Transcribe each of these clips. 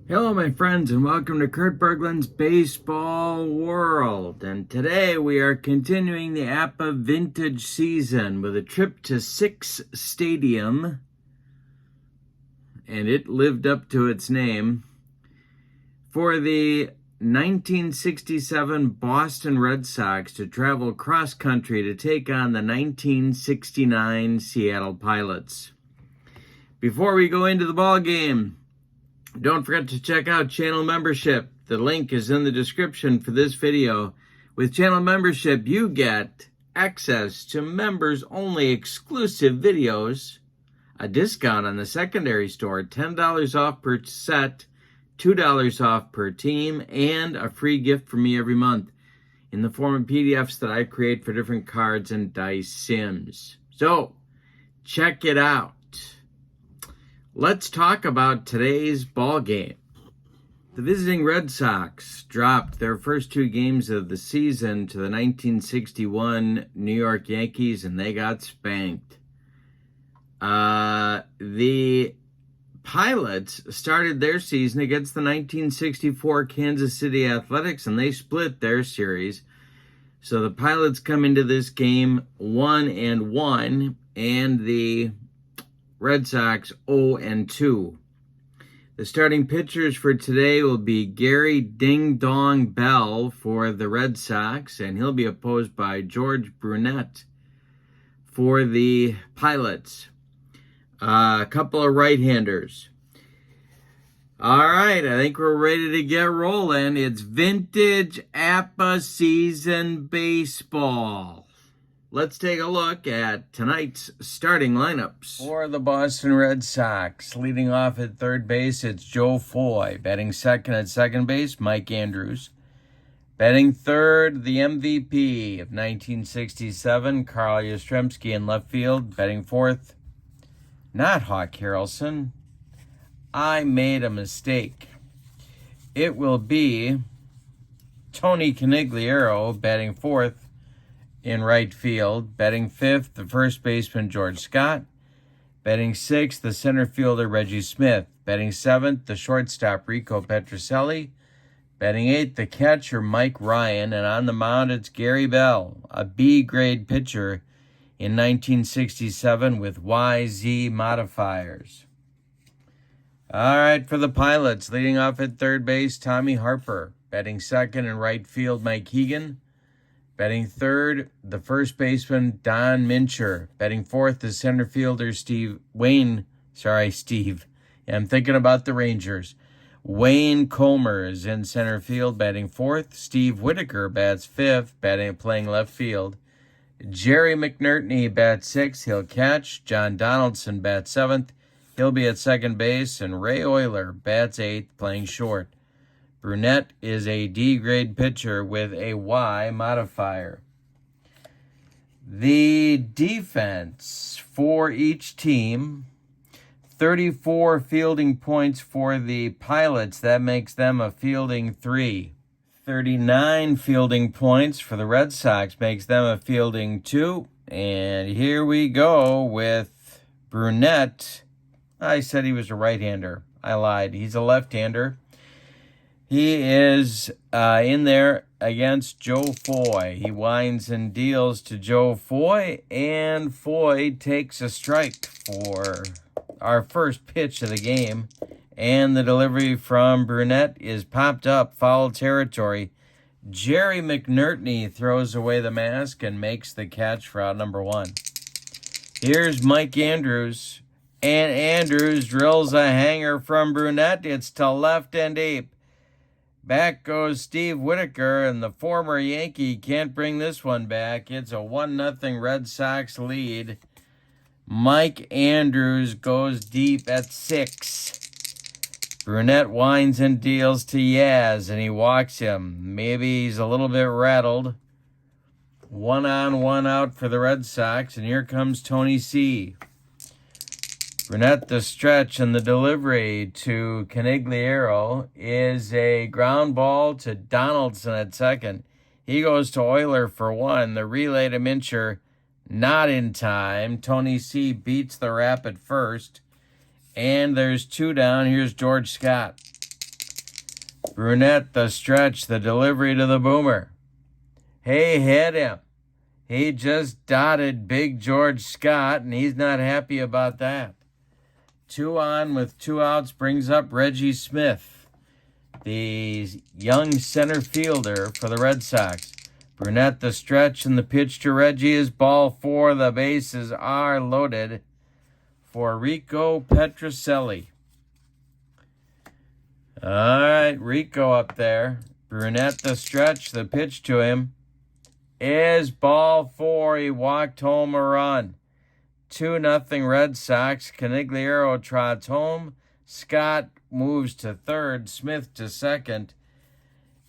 Hello, my friends, and welcome to Kurt Berglund's Baseball World. And today we are continuing the APBA vintage season with a trip to Six Stadium, and it lived up to its name, for the 1967 Boston Red Sox to travel cross-country to take on the 1969 Seattle Pilots. Before we go into the ball game, don't forget to check out channel membership. The link is in the description for this video. With channel membership, you get access to members-only exclusive videos, a discount on the secondary store, $10 off per set, $2 off per team, and a free gift from me every month in the form of PDFs that I create for different cards and dice sims. So, check it out. Let's talk about today's ball game. The visiting Red Sox dropped their first two games of the season to the 1961 New York Yankees, and they got spanked. The Pilots started their season against the 1964 Kansas City Athletics, and they split their series. So the Pilots come into this game 1-1, and the Red Sox 0-2. The starting pitchers for today will be Gary Ding Dong Bell for the Red Sox, and he'll be opposed by George Brunet for the Pilots. A couple of right-handers. All right, I think we're ready to get rolling. It's vintage APBA season baseball. Let's take a look at tonight's starting lineups. For the Boston Red Sox, leading off at third base, it's Joe Foy. Batting second at second base, Mike Andrews. Batting third, the MVP of 1967, Carl Yastrzemski in left field. Batting fourth, not Hawk Harrelson. I made a mistake. It will be Tony Conigliaro batting fourth in right field. Batting fifth, the first baseman George Scott. Batting sixth, the center fielder Reggie Smith. Batting seventh, the shortstop Rico Petrocelli. Batting eighth, the catcher Mike Ryan. And on the mound, it's Gary Bell, a B-grade pitcher in 1967 with YZ modifiers. All right, for the Pilots, leading off at third base, Tommy Harper. Batting second in right field, Mike Hegan. Batting third, the first baseman, Don Mincher. Batting fourth, the center fielder, Steve. I'm thinking about the Rangers. Wayne Comer is in center field, batting fourth. Steve Whitaker bats fifth, playing left field. Jerry McNertney bats sixth, he'll catch. John Donaldson bats seventh, he'll be at second base. And Ray Euler bats eighth, playing short. Brunet is a D-grade pitcher with a Y modifier. The defense for each team, 34 fielding points for the Pilots. That makes them a fielding 3. 39 fielding points for the Red Sox makes them a fielding 2. And here we go with Brunet. I said he was a right-hander. I lied. He's a left-hander. He is in there against Joe Foy. He winds and deals to Joe Foy, and Foy takes a strike for our first pitch of the game. And the delivery from Brunet is popped up, foul territory. Jerry McNertney throws away the mask and makes the catch for out number 1. Here's Mike Andrews, and Andrews drills a hanger from Brunet. It's to left and deep. Back goes Steve Whitaker, and the former Yankee can't bring this one back. It's a 1-0 Red Sox lead. Mike Andrews goes deep at 6. Brunet winds and deals to Yaz, and he walks him. Maybe he's a little bit rattled. 1 on, 1 out for the Red Sox, and here comes Tony C. Brunet the stretch, and the delivery to Conigliaro is a ground ball to Donaldson at second. He goes to Euler for 1. The relay to Mincher, not in time. Tony C. beats the rap at first. And there's 2 down. Here's George Scott. Brunet, the stretch, the delivery to the boomer. He hit him. He just dotted Big George Scott, and he's not happy about that. 2 on with 2 outs brings up Reggie Smith, the young center fielder for the Red Sox. Brunet, the stretch, and the pitch to Reggie is ball 4. The bases are loaded for Rico Petrocelli. All right, Rico up there. Brunet, the stretch, the pitch to him is ball 4. He walked home a run. 2-0 Red Sox. Canigliaro trots home. Scott moves to third. Smith to second.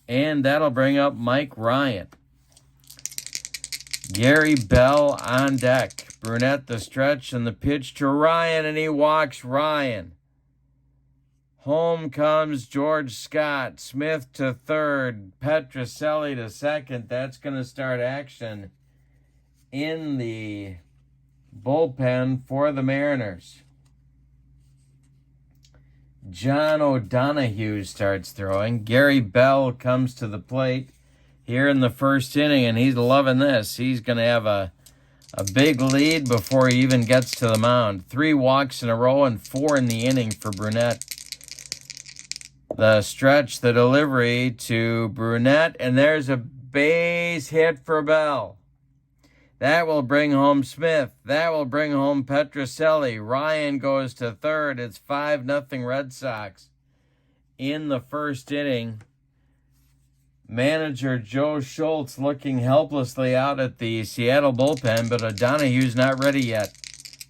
And that'll bring up Mike Ryan. Gary Bell on deck. Brunet, the stretch, and the pitch to Ryan, and he walks Ryan. Home comes George Scott. Smith to third. Petrocelli to second. That's going to start action in the bullpen for the Mariners. John O'Donohue starts throwing. Gary Bell comes to the plate here in the first inning, and he's loving this. He's going to have a big lead before he even gets to the mound. 3 walks in a row and 4 in the inning for Brunet. The stretch, the delivery to Brunet, and there's a base hit for Bell. That will bring home Smith. That will bring home Petrocelli. Ryan goes to third. It's 5-0 Red Sox in the first inning. Manager Joe Schultz looking helplessly out at the Seattle bullpen, but O'Donohue's not ready yet.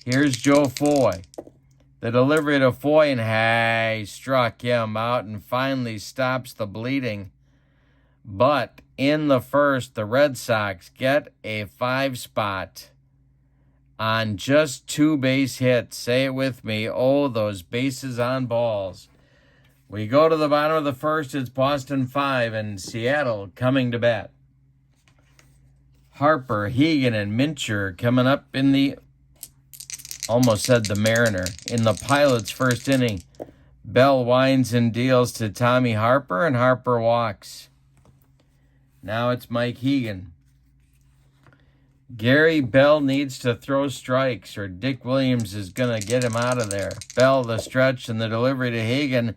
Here's Joe Foy. The delivery to Foy, and he struck him out and finally stops the bleeding. But in the first, the Red Sox get a 5 spot on just 2 base hits. Say it with me. Oh, those bases on balls. We go to the bottom of the first. It's Boston 5 and Seattle coming to bat. Harper, Hegan, and Mincher coming up in the, almost said the Mariner, in the Pilots' first inning. Bell winds and deals to Tommy Harper, and Harper walks. Now it's Mike Hegan. Gary Bell needs to throw strikes, or Dick Williams is going to get him out of there. Bell, the stretch, and the delivery to Hagan.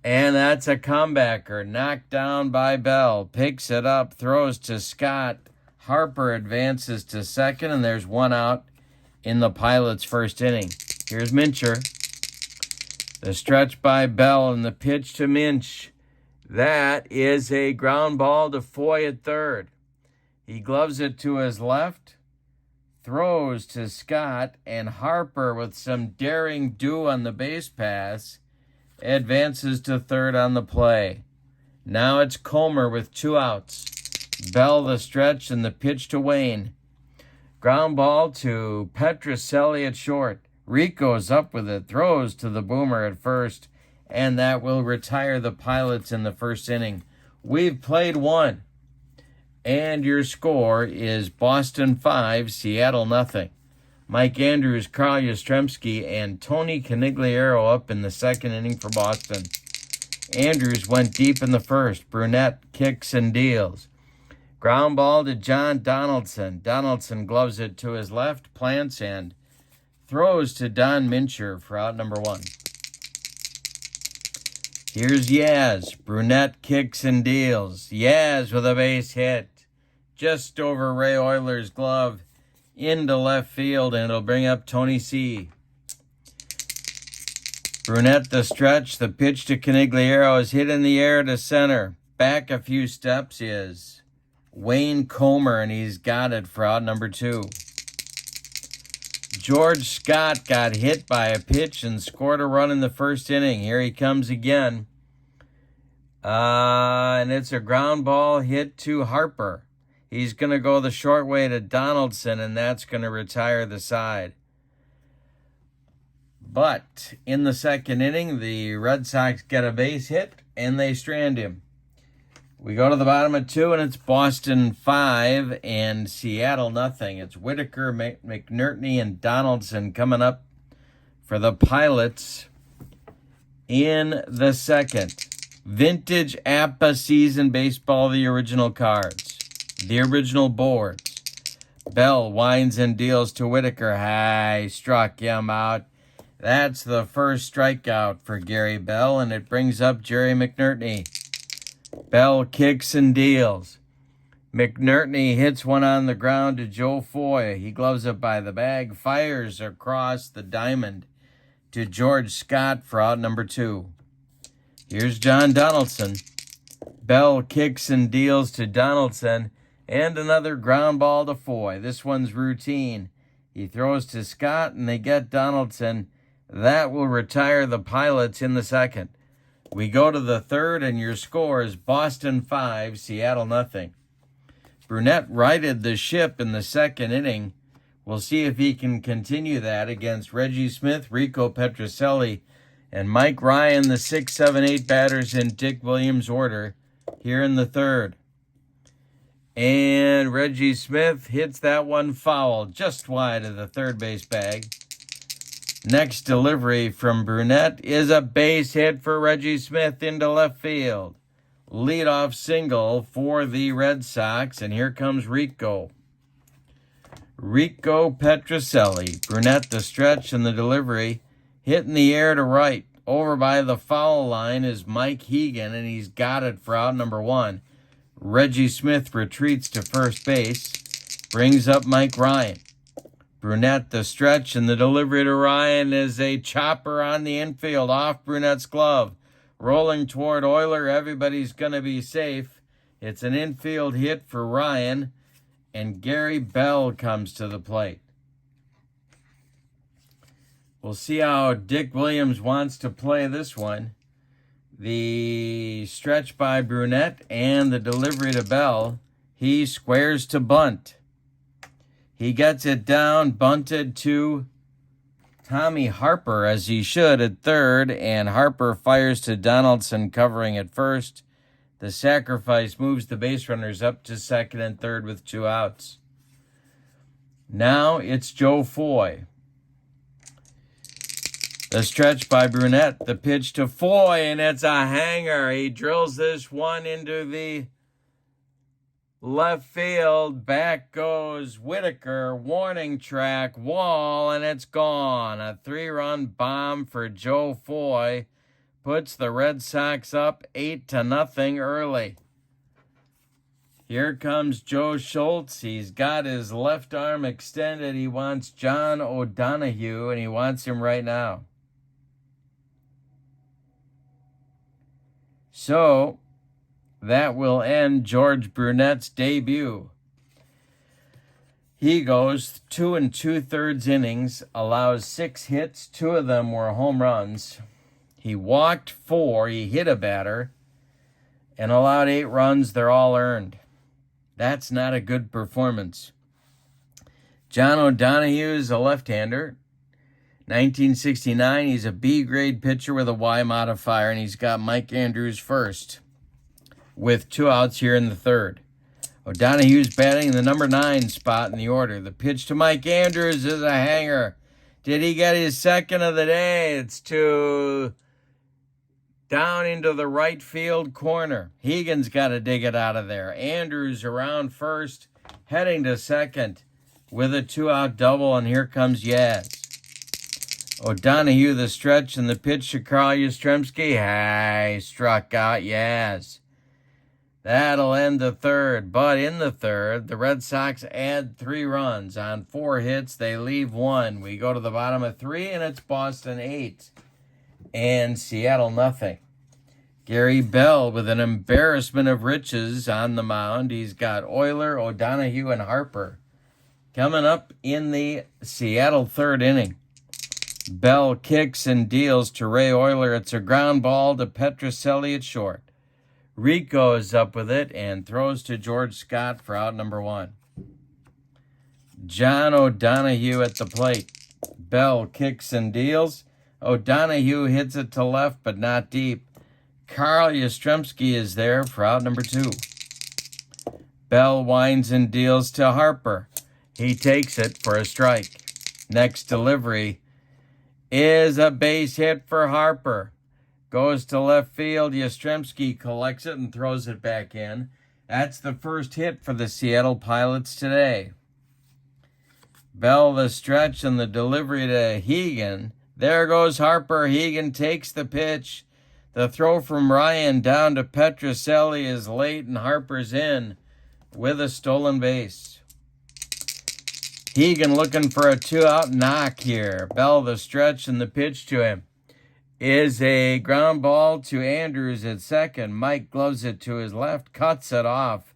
And that's a comebacker. Knocked down by Bell. Picks it up, throws to Scott. Harper advances to second, and there's 1 out in the Pilots' first inning. Here's Mincher. The stretch by Bell and the pitch to Minch. That is a ground ball to Foy at third. He gloves it to his left, throws to Scott, and Harper, with some daring do on the base pass, advances to third on the play. Now it's Comer with 2 outs. Bell, the stretch, and the pitch to Wayne. Ground ball to Petrocelli at short. Rico's up with it, throws to the boomer at first, and that will retire the Pilots in the first inning. We've played 1, and your score is Boston 5, Seattle 0. Mike Andrews, Carl Yastrzemski, and Tony Canigliaro up in the second inning for Boston. Andrews went deep in the first. Brunet kicks and deals. Ground ball to John Donaldson. Donaldson gloves it to his left, plants, and throws to Don Mincher for out number 1. Here's Yaz. Brunet kicks and deals. Yaz with a base hit just over Ray Euler's glove into left field, and it'll bring up Tony C. Brunet, the stretch. The pitch to Canigliaro is hit in the air to center. Back a few steps is Wayne Comer, and he's got it for out number 2. George Scott got hit by a pitch and scored a run in the first inning. Here he comes again. And it's a ground ball hit to Harper. He's going to go the short way to Donaldson, and that's going to retire the side. But in the second inning, the Red Sox get a base hit, and they strand him. We go to the bottom of 2, and it's Boston 5 and Seattle 0. It's Whitaker, McNertney, and Donaldson coming up for the Pilots in the second. Vintage APBA season baseball, the original cards, the original boards. Bell winds and deals to Whitaker. High, struck him out. That's the first strikeout for Gary Bell, and it brings up Jerry McNertney. Bell kicks and deals. McNertney hits one on the ground to Joe Foy. He gloves it by the bag, fires across the diamond to George Scott for out number 2. Here's John Donaldson. Bell kicks and deals to Donaldson, and another ground ball to Foy. This one's routine. He throws to Scott, and they get Donaldson. That will retire the Pilots in the second. We go to the third, and your score is Boston 5, Seattle nothing. Brunet righted the ship in the second inning. We'll see if he can continue that against Reggie Smith, Rico Petrocelli, and Mike Ryan, the 6, 7, 8 batters in Dick Williams' order here in the third. And Reggie Smith hits that one foul just wide of the third base bag. Next delivery from Brunet is a base hit for Reggie Smith into left field. Leadoff single for the Red Sox, and here comes Rico. Rico Petrocelli. Brunet the stretch and the delivery. Hit in the air to right. Over by the foul line is Mike Hegan, and he's got it for out number 1. Reggie Smith retreats to first base, brings up Mike Ryan. Brunet the stretch, and the delivery to Ryan is a chopper on the infield off Brunet's glove. Rolling toward Euler, everybody's going to be safe. It's an infield hit for Ryan, and Gary Bell comes to the plate. We'll see how Dick Williams wants to play this one. The stretch by Brunet and the delivery to Bell. He squares to bunt. He gets it down, bunted to Tommy Harper, as he should, at third, and Harper fires to Donaldson, covering at first. The sacrifice moves the base runners up to second and third with 2 outs. Now it's Joe Foy. The stretch by Brunet, the pitch to Foy, and it's a hanger. He drills this one into the left field. Back goes Whitaker, warning track, wall, and it's gone. A 3-run bomb for Joe Foy puts the Red Sox up 8-0 early. Here comes Joe Schultz. He's got his left arm extended. He wants John O'Donohue, and he wants him right now. So that will end George Brunet's debut. He goes 2 2/3 innings, allows 6 hits, 2 of them were home runs. He walked 4, he hit a batter, and allowed 8 runs. They're all earned. That's not a good performance. John O'Donohue is a left-hander. 1969, he's a B-grade pitcher with a Y modifier, and he's got Mike Andrews first with 2 outs here in the third. O'Donohue's batting in the number 9 spot in the order. The pitch to Mike Andrews is a hanger. Did he get his second of the day? It's down into the right field corner. Hegan's got to dig it out of there. Andrews around first, heading to second with a 2-out double, and here comes Yaz. O'Donohue the stretch, and the pitch to Carl Yastrzemski. High, struck out Yaz. That'll end the third, but in the third, the Red Sox add 3 runs. On 4 hits, they leave 1. We go to the bottom of 3, and it's Boston 8 and Seattle nothing. Gary Bell with an embarrassment of riches on the mound. He's got Euler, O'Donohue, and Harper coming up in the Seattle third inning. Bell kicks and deals to Ray Euler. It's a ground ball to Petrocelli at short. Rico is up with it and throws to George Scott for out number 1. John O'Donohue at the plate. Bell kicks and deals. O'Donohue hits it to left, but not deep. Carl Yastrzemski is there for out number 2. Bell winds and deals to Harper. He takes it for a strike. Next delivery is a base hit for Harper. Goes to left field. Yastrzemski collects it and throws it back in. That's the first hit for the Seattle Pilots today. Bell the stretch and the delivery to Hegan. There goes Harper. Hegan takes the pitch. The throw from Ryan down to Petrocelli is late, and Harper's in with a stolen base. Hegan looking for a 2-out knock here. Bell the stretch, and the pitch to him is a ground ball to Andrews at second. Mike gloves it to his left, cuts it off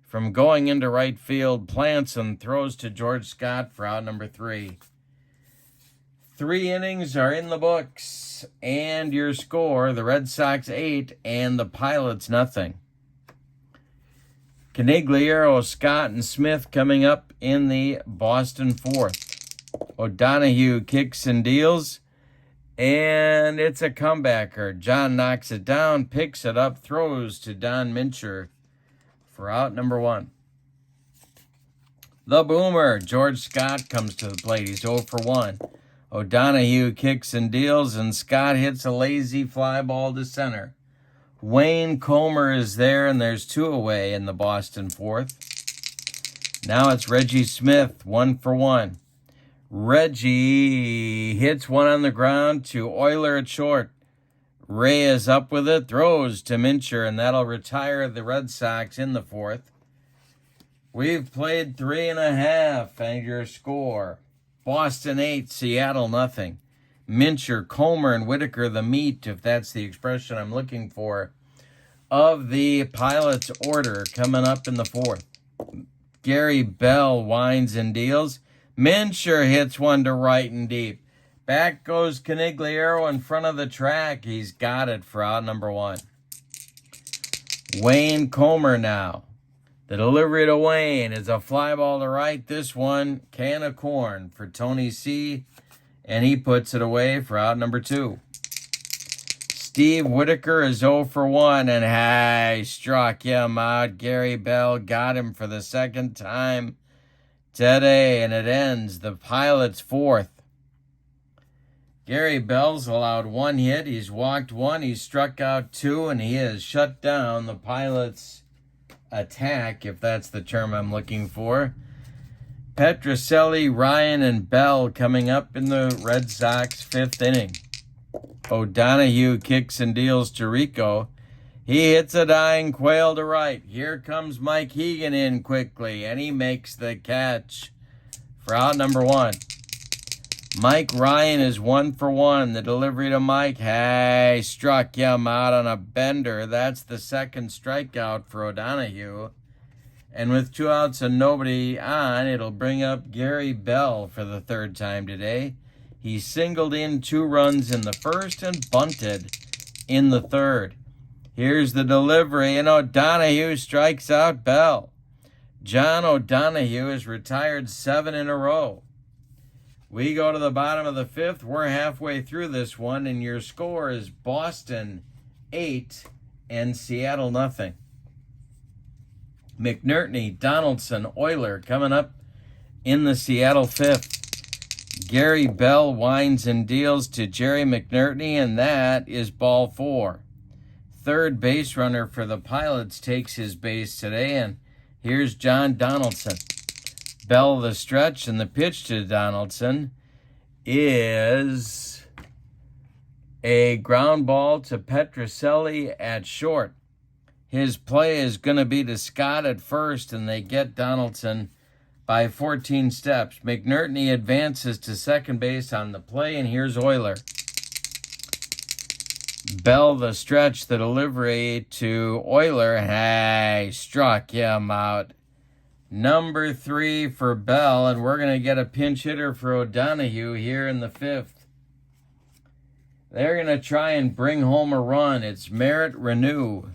from going into right field, plants and throws to George Scott for out number 3. 3 innings are in the books, and your score, the Red Sox 8 and the Pilots nothing. Canigliaro, Scott, and Smith coming up in the Boston 4th. O'Donohue kicks and deals, and it's a comebacker. John knocks it down, picks it up, throws to Don Mincher for out number 1. The Boomer, George Scott, comes to the plate. He's 0 for 1. O'Donohue kicks and deals, and Scott hits a lazy fly ball to center. Wayne Comer is there, and there's 2 away in the Boston 4th. Now it's Reggie Smith, 1 for 1. Reggie hits one on the ground to Euler at short. Ray is up with it, throws to Mincher, and that'll retire the Red Sox in the 4th. We've played 3.5, and your score, Boston 8, Seattle nothing. Mincher, Comer, and Whitaker the meat, if that's the expression I'm looking for, of the Pilots order coming up in the 4th. Gary Bell winds and deals. Mincher hits one to right and deep. Back goes Canigliaro in front of the track. He's got it for out number 1. Wayne Comer now. The delivery to Wayne is a fly ball to right. This one, can of corn for Tony C., and he puts it away for out number 2. Steve Whitaker is 0 for 1, and struck him out. Gary Bell got him for the second time today, and it ends the Pilots' 4th. Gary Bell's allowed 1 hit. He's walked 1. He's struck out 2, and he has shut down the Pilots' attack, if that's the term I'm looking for. Petrocelli, Ryan, and Bell coming up in the Red Sox 5th inning. O'Donohue kicks and deals to Rico. He hits a dying quail to right. Here comes Mike Hegan in quickly, and he makes the catch for out number 1. Mike Ryan is 1 for 1. The delivery to Mike, struck him out on a bender. That's the second strikeout for O'Donohue. And with 2 outs and nobody on, it'll bring up Gary Bell for the 3rd time today. He singled in 2 runs in the 1st and bunted in the 3rd. Here's the delivery, and O'Donohue strikes out Bell. John O'Donohue has retired 7 in a row. We go to the bottom of the 5th. We're halfway through this one, and your score is Boston 8 and Seattle nothing. McNerney, Donaldson, Euler coming up in the Seattle 5th. Gary Bell winds and deals to Jerry McNerney, and that is ball 4. Third base runner for the Pilots takes his base today, and here's John Donaldson. Bell the stretch, and the pitch to Donaldson is a ground ball to Petrocelli at short. His play is going to be to Scott at first, and they get Donaldson by 14 steps. McNerney advances to second base on the play, and here's Euler. Bell the stretch, the delivery to Euler. Struck him out. Number 3 for Bell, and we're going to get a pinch hitter for O'Donohue here in the 5th. They're going to try and bring home a run. It's Merritt Renew.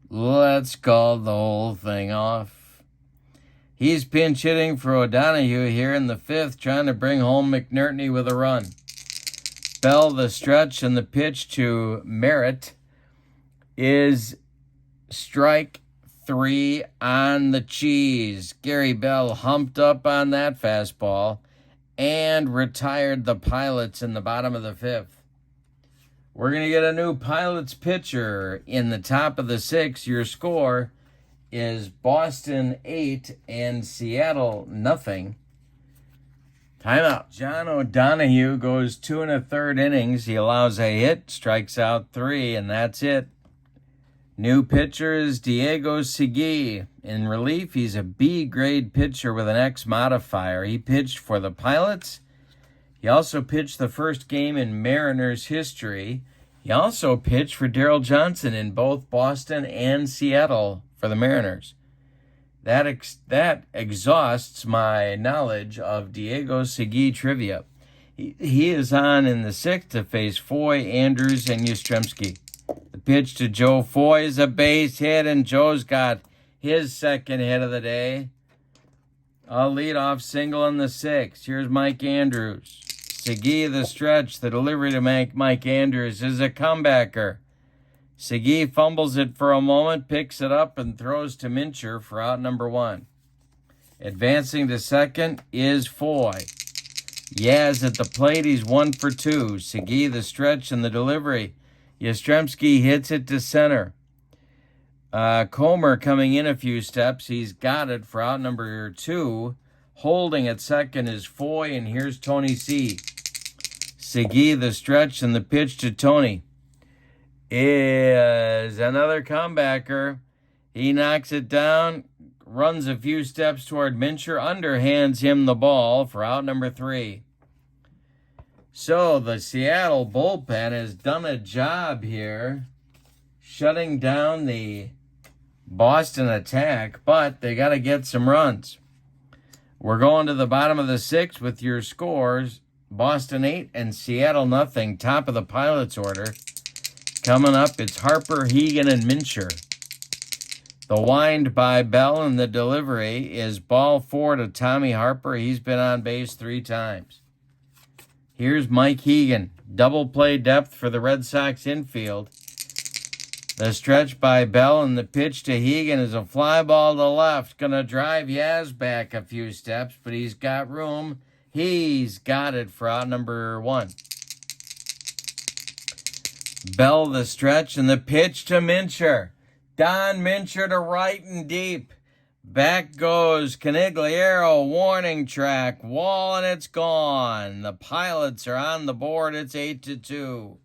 Let's call the whole thing off. He's pinch hitting for O'Donohue here in the 5th, trying to bring home McNerney with a run. Bell the stretch, and the pitch to Merritt is strike 3 on the cheese. Gary Bell humped up on that fastball, and retired the Pilots in the bottom of the 5th. We're going to get a new Pilots pitcher in the top of the 6th. Your score is Boston 8 and Seattle nothing. Timeout. John O'Donohue goes 2 1/3 innings. He allows a hit, strikes out 3, and that's it. New pitcher is Diego Segui. In relief, he's a B-grade pitcher with an X modifier. He pitched for the Pilots. He also pitched the first game in Mariners history. He also pitched for Darryl Johnson in both Boston and Seattle for the Mariners. That exhausts my knowledge of Diego Segui trivia. He is on in the 6th to face Foy, Andrews, and Yastrzemski. The pitch to Joe Foy is a base hit, and Joe's got his second hit of the day. A leadoff single in the 6th. Here's Mike Andrews. Segui the stretch. The delivery to Mike Andrews is a comebacker. Segui fumbles it for a moment, picks it up, and throws to Mincher for out number 1. Advancing to second is Foy. Yaz at the plate. He's 1 for 2. Segui the stretch and the delivery. Yastrzemski hits it to center. Comer coming in a few steps. He's got it for out number 2. Holding at second is Foy, and here's Tony C. Segui the stretch and the pitch to Tony is another comebacker. He knocks it down, runs a few steps toward Mincher, underhands him the ball for out number 3. So the Seattle bullpen has done a job here shutting down the Boston attack, but they got to get some runs. We're going to the bottom of the 6th with your scores. Boston 8 and Seattle nothing. Top of the Pilots order. Coming up, it's Harper, Hegan, and Mincher. The wind by Bell and the delivery is ball 4 to Tommy Harper. He's been on base 3 times. Here's Mike Hegan. Double play depth for the Red Sox infield. The stretch by Bell and the pitch to Hegan is a fly ball to left. Going to drive Yaz back a few steps, but he's got room. He's got it for out number 1. Bell the stretch and the pitch to Mincher. Don Mincher to right and deep. Back goes Canigliaro, warning track, wall, and it's gone. The Pilots are on the board. It's 8-2.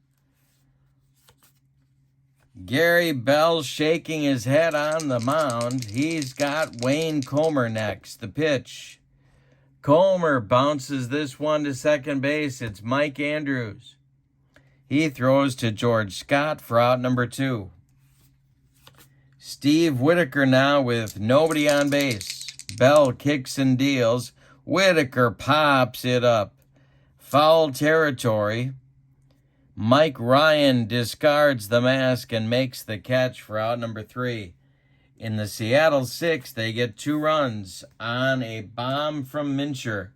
Gary Bell shaking his head on the mound. He's got Wayne Comer next. The pitch. Comer bounces this one to second base. It's Mike Andrews. He throws to George Scott for out number 2. Steve Whitaker now with nobody on base. Bell kicks and deals. Whitaker pops it up. Foul territory. Mike Ryan discards the mask and makes the catch for out number 3. In the Seattle 6th, they get 2 runs on a bomb from Mincher.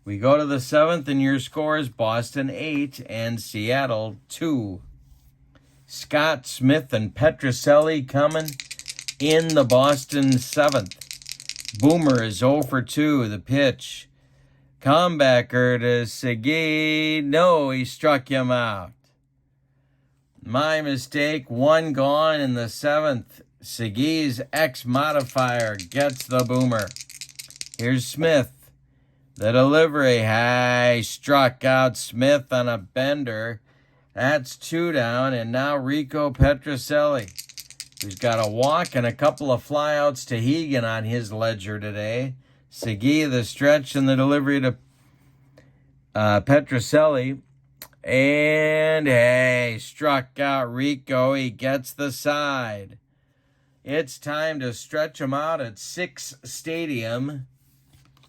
We go to the 7th, and your score is Boston 8 and Seattle 2. Scott, Smith, and Petrocelli coming in the Boston 7th. Boomer is 0 for 2. The pitch. Comebacker to Segui. No, he struck him out. My mistake. 1 gone in the 7th. Segui's X modifier gets the boomer. Here's Smith. The delivery. High struck out Smith on a bender. That's 2 down, and now Rico Petrocelli, who's got a walk and a couple of flyouts to Hegan on his ledger today. Segui the stretch and the delivery to Petrocelli. And, hey, struck out Rico. He gets the side. It's time to stretch him out at 6 Stadium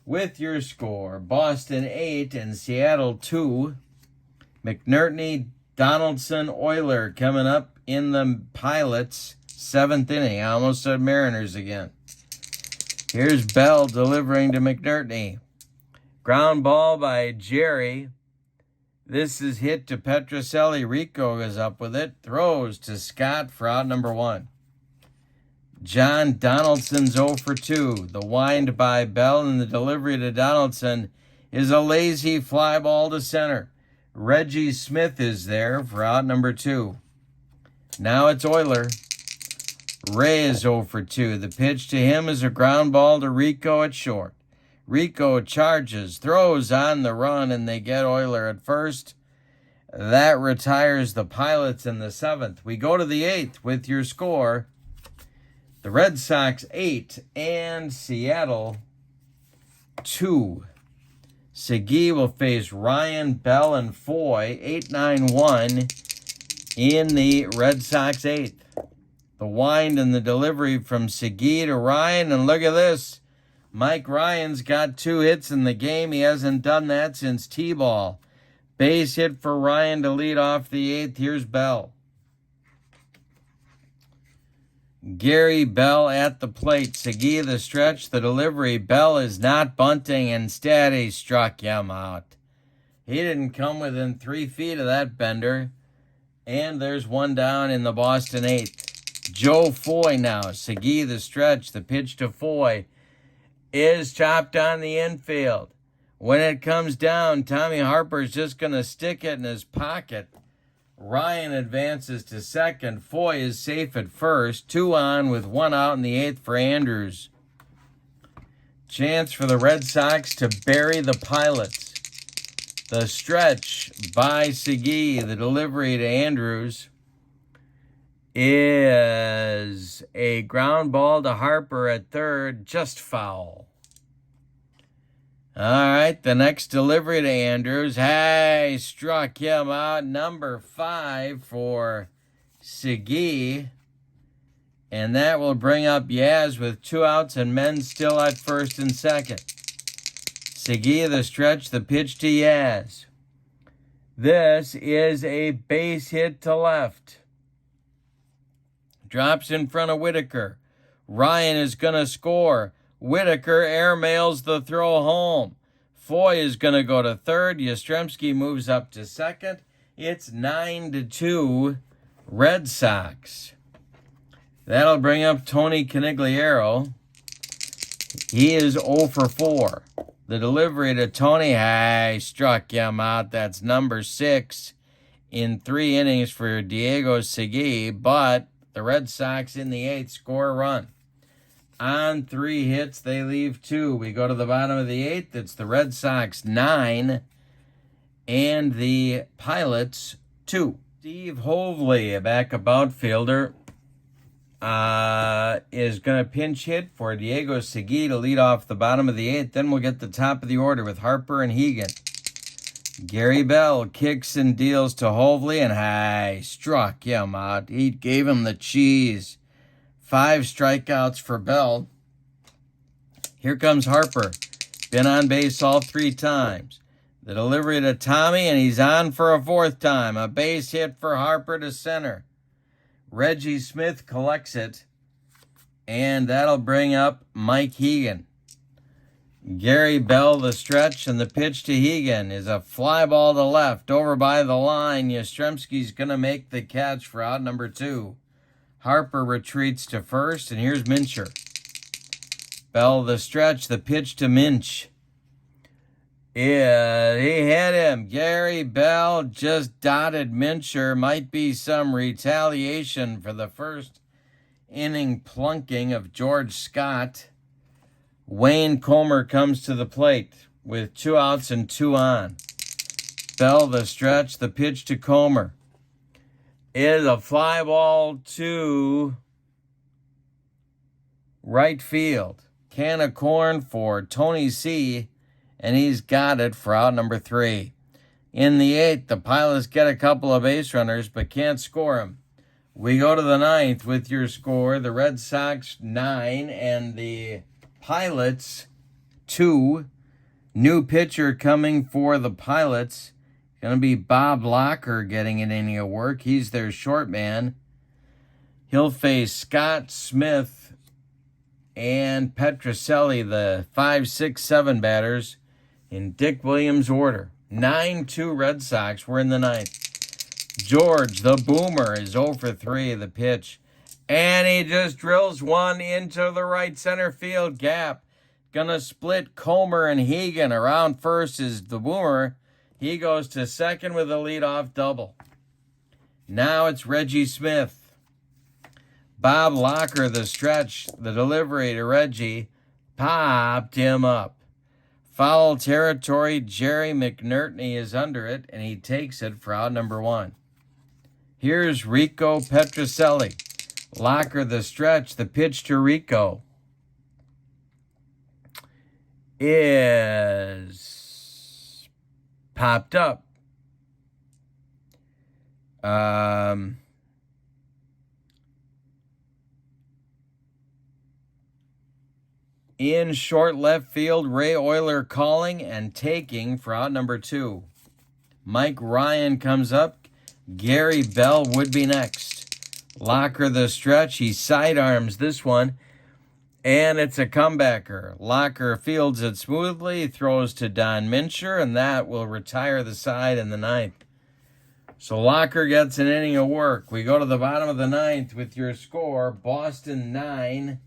with your score. Boston 8 and Seattle 2. McNertney, Donaldson, Euler coming up in the Pilots 7th inning. I almost said Mariners again. Here's Bell delivering to McNertney. Ground ball by Jerry. This is hit to Petrocelli. Rico is up with it. Throws to Scott for out number 1. John Donaldson's 0 for 2. The wind by Bell and the delivery to Donaldson is a lazy fly ball to center. Reggie Smith is there for out number 2. Now it's Euler. Ray is 0 for 2. The pitch to him is a ground ball to Rico at short. Rico charges, throws on the run, and they get Euler at first. That retires the Pilots in the 7th. We go to the 8th with your score. The Red Sox 8 and Seattle 2. Segui will face Ryan, Bell, and Foy, 8-9-1 in the Red Sox 8th. The wind and the delivery from Segui to Ryan, and look at this. Mike Ryan's got 2 hits in the game. He hasn't done that since T-ball. Base hit for Ryan to lead off the 8th. Here's Bell. Gary Bell at the plate. Segui the stretch, the delivery. Bell is not bunting. Instead, he struck him out. He didn't come within 3 feet of that bender. And there's one down in the Boston 8th. Joe Foy now. Segui the stretch. The pitch to Foy is chopped on the infield. When it comes down, Tommy Harper's just going to stick it in his pocket. Ryan advances to second. Foy is safe at first. 2 on with 1 out in the 8th for Andrews. Chance for the Red Sox to bury the Pilots. The stretch by Segui, the delivery to Andrews, is a ground ball to Harper at third, just foul. All right, the next delivery to Andrews. Hey, struck him out. Number 5 for Segui. And that will bring up Yaz with 2 outs and men still at first and second. Segui the stretch, the pitch to Yaz. This is a base hit to left. Drops in front of Whitaker. Ryan is going to score. Whitaker airmails the throw home. Foy is going to go to third. Yastrzemski moves up to second. It's 9-2 Red Sox. That'll bring up Tony Conigliaro. He is 0 for 4. The delivery to Tony, struck him out. That's number 6 in 3 innings for Diego Segui, but the Red Sox in the 8th score a run. On 3 hits, they leave 2. We go to the bottom of the 8th. It's the Red Sox 9 and the Pilots 2. Steve Hovley, a backup outfielder, is going to pinch hit for Diego Segui to lead off the bottom of the 8th. Then we'll get the top of the order with Harper and Hegan. Gary Bell kicks and deals to Hovley, and struck him out. He gave him the cheese. 5 strikeouts for Bell. Here comes Harper. Been on base all 3 times. The delivery to Tommy, and he's on for a 4th time. A base hit for Harper to center. Reggie Smith collects it, and that'll bring up Mike Hegan. Gary Bell the stretch, and the pitch to Hegan is a fly ball to left over by the line. Yastrzemski's going to make the catch for out number 2. Harper retreats to first, and here's Mincher. Bell the stretch, the pitch to Minch. Yeah, he hit him. Gary Bell just dotted Mincher. Might be some retaliation for the first inning plunking of George Scott. Wayne Comer comes to the plate with 2 outs and 2 on. Bell the stretch, the pitch to Comer is a fly ball to right field. Can of corn for Tony C., and he's got it for out number 3. In the 8th, the Pilots get a couple of base runners but can't score them. We go to the 9th with your score. The Red Sox 9 and the Pilots 2. New pitcher coming for the Pilots. Going to be Bob Locker getting an inning of work. He's their short man. He'll face Scott Smith and Petrocelli, the 5, 6, 7 batters, in Dick Williams' order. 9-2 Red Sox. We're in the 9th. George, the boomer, is 0 for 3, the pitch. And he just drills one into the right center field gap. Gonna split Comer and Hegan. Around first is the Boomer. He goes to second with a leadoff double. Now it's Reggie Smith. Bob Locker, the stretch, the delivery to Reggie, popped him up. Foul territory, Jerry McNertney is under it, and he takes it for out number 1. Here's Rico Petrocelli. Locker, the stretch, the pitch to Rico is popped up. In short left field, Ray Euler calling and taking for out number 2. Mike Ryan comes up. Gary Bell would be next. Locker, the stretch. He sidearms this one, and it's a comebacker. Locker fields it smoothly, throws to Don Mincher, and that will retire the side in the 9th. So Locker gets an inning of work. We go to the bottom of the 9th with your score. Boston 9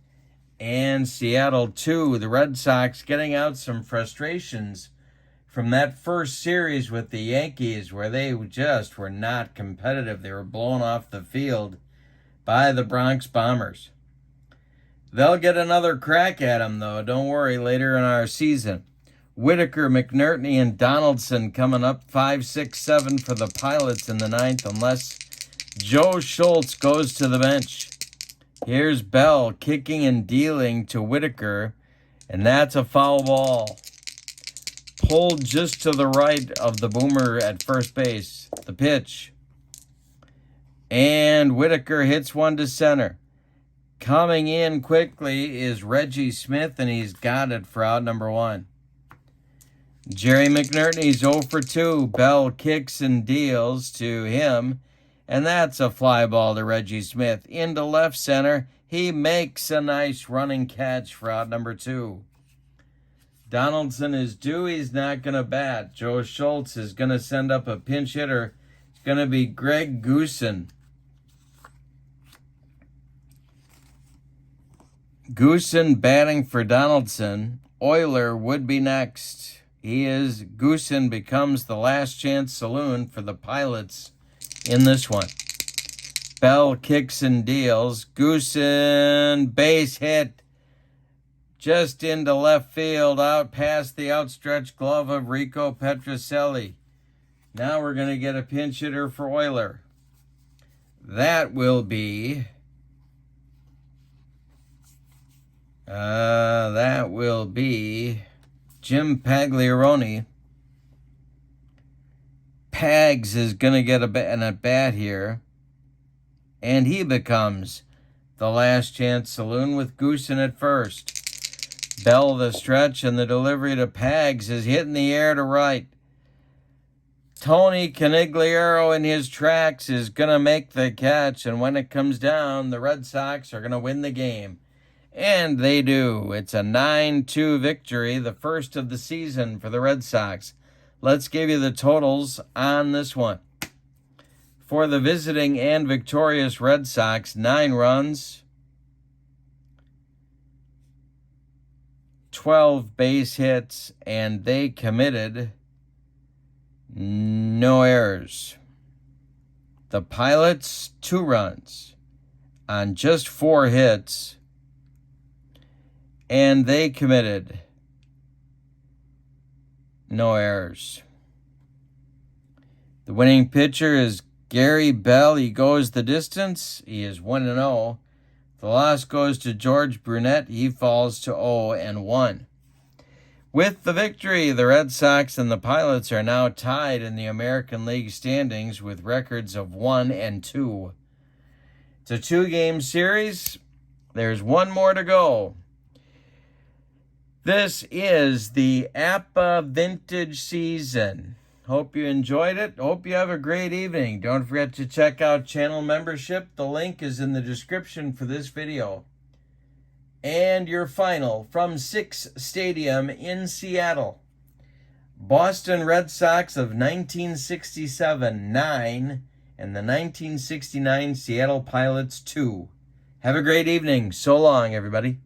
and Seattle 2. The Red Sox getting out some frustrations from that first series with the Yankees, where they just were not competitive. They were blown off the field by the Bronx Bombers. They'll get another crack at them, though. Don't worry, later in our season. Whitaker, McNertney, and Donaldson coming up 5, 6, 7 for the Pilots in the 9th, unless Joe Schultz goes to the bench. Here's Bell kicking and dealing to Whitaker, and that's a foul ball. Pulled just to the right of the Boomer at first base. The pitch. And Whitaker hits one to center. Coming in quickly is Reggie Smith, and he's got it for out number 1. Jerry McNertney's 0 for 2. Bell kicks and deals to him, and that's a fly ball to Reggie Smith. Into left center. He makes a nice running catch for out number 2. Donaldson is due. He's not going to bat. Joe Schultz is going to send up a pinch hitter. It's going to be Greg Goosen. Goosen batting for Donaldson. Euler would be next. Goosen becomes the last chance saloon for the Pilots in this one. Bell kicks and deals. Goosen, base hit. Just into left field, out past the outstretched glove of Rico Petrocelli. Now we're going to get a pinch hitter for Euler. That will be Jim Pagliarone. Pags is going to get an at-bat here, and he becomes the last chance saloon with Goosen at first. Bell the stretch, and the delivery to Pags is hitting the air to right. Tony Canigliaro in his tracks is going to make the catch, and when it comes down, the Red Sox are going to win the game. And they do. It's a 9-2 victory, the first of the season for the Red Sox. Let's give you the totals on this one. For the visiting and victorious Red Sox, 9 runs, 12 base hits, and they committed no errors. The Pilots, 2 runs on just 4 hits, and they committed no errors. The winning pitcher is Gary Bell. He goes the distance. He is 1-0. The loss goes to George Brunet. He falls to 0-1. With the victory, the Red Sox and the Pilots are now tied in the American League standings with records of 1-2. It's a 2-game series. There's one more to go. This is the APBA vintage season. Hope you enjoyed it. Hope you have a great evening. Don't forget to check out channel membership. The link is in the description for this video. And your final from Six Stadium in Seattle. Boston Red Sox of 1967, 9, and the 1969 Seattle Pilots, 2. Have a great evening. So long, everybody.